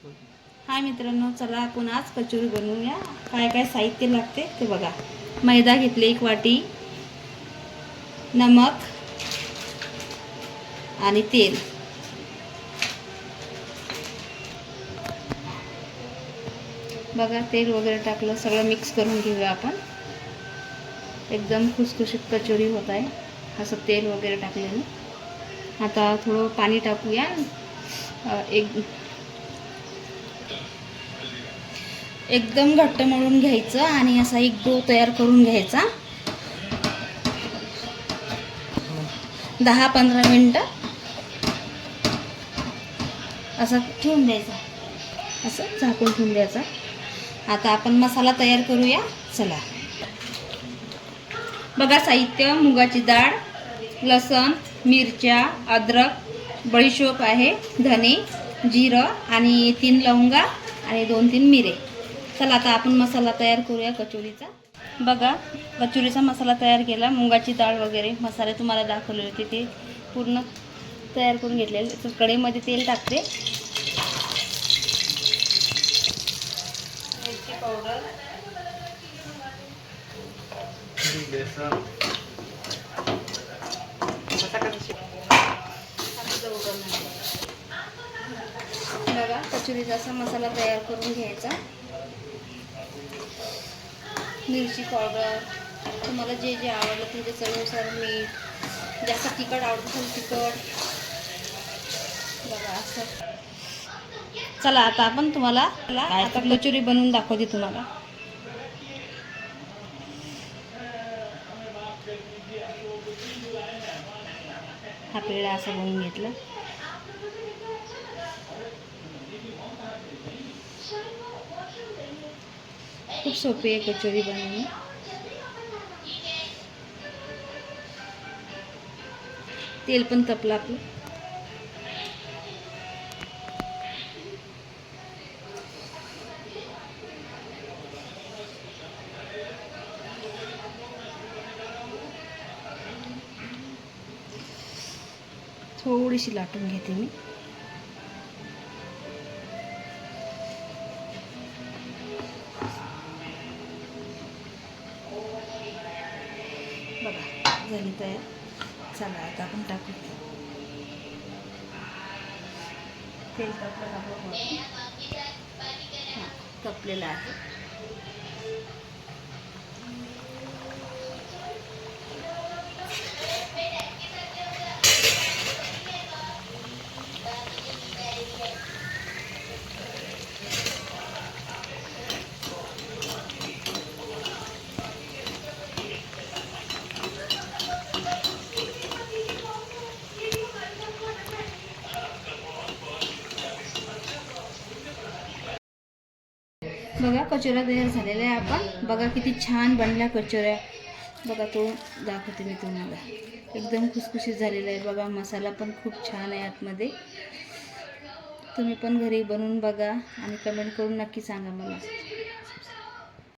हाय मित्रांनो, चला आपण आज कचोरी बनवूया. काय काय साहित्य लागते ते बघा. मैदा घेतले 1 वाटी, नमक आणि तेल. बघा तेल वगैरे टाकलं, सगळं मिक्स करून घेऊया आपण. एकदम खुसखुशीत कचोरी होत आहे असं तेल वगैरे टाकल्याने. आता थोडं पाणी टाकूया. एकदम घट्ट मळून घ्यायचं आणि असा एक डो तयार करून घ्यायचा. 10-15 मिनटं असं ठेवून द्यायचा, असं झाकून ठेवून द्यायचा. आता आपण मसाला तयार करूया. चला बघा, साहित्य: मुगाची डाळ, लसण, मिरच्या, अद्रक, बडीशोप आहे, धने, जिरं आणि 3 लवंगा आणि 2-3 मिरे. चला आता आपण मसाला तयार करूया कचोरीचा. बघा, कचोरीचा मसाला तयार केला. मुगाची डाळ वगैरे मसाले तुम्हाला दाखवले होते ते पूर्ण तयार करून घेतलेले. तर कढईमध्ये तेल टाकते. मिरची पावडर, बघा कचोरीचा असा मसाला तयार करून घ्यायचा. मिरची पावडर तुम्हाला जे जे आवडलं तुमच्या चवीनुसार, मीठ, जास्त तिखट आवडत असेल तिखट. बघा असं. चला आता आपण तुम्हाला आता कचोरी बनवून दाखवते तुम्हाला. हा पेढा असा बनवून घेतला. खूप सोपी आहे कचोरी बनवणे. तेल पण तपलं आपलं. थोडीशी लाटून घेते मी. बघा झाली तयार. चला आता आपण टाकू. तेल टाकलं, तपलेलं आहे. बघा कचोऱ्या तयार झालेल्या आहे. आपण बघा किती छान बनल्या कचोऱ्या. बघा तो दाखवते मी तुम्हाला. एकदम खुसखुशीत झालेला आहे. बघा मसाला पण खूप छान आहे आतमध्ये. तुम्ही पण घरी बनवून बघा आणि कमेंट करून नक्की सांगा मला.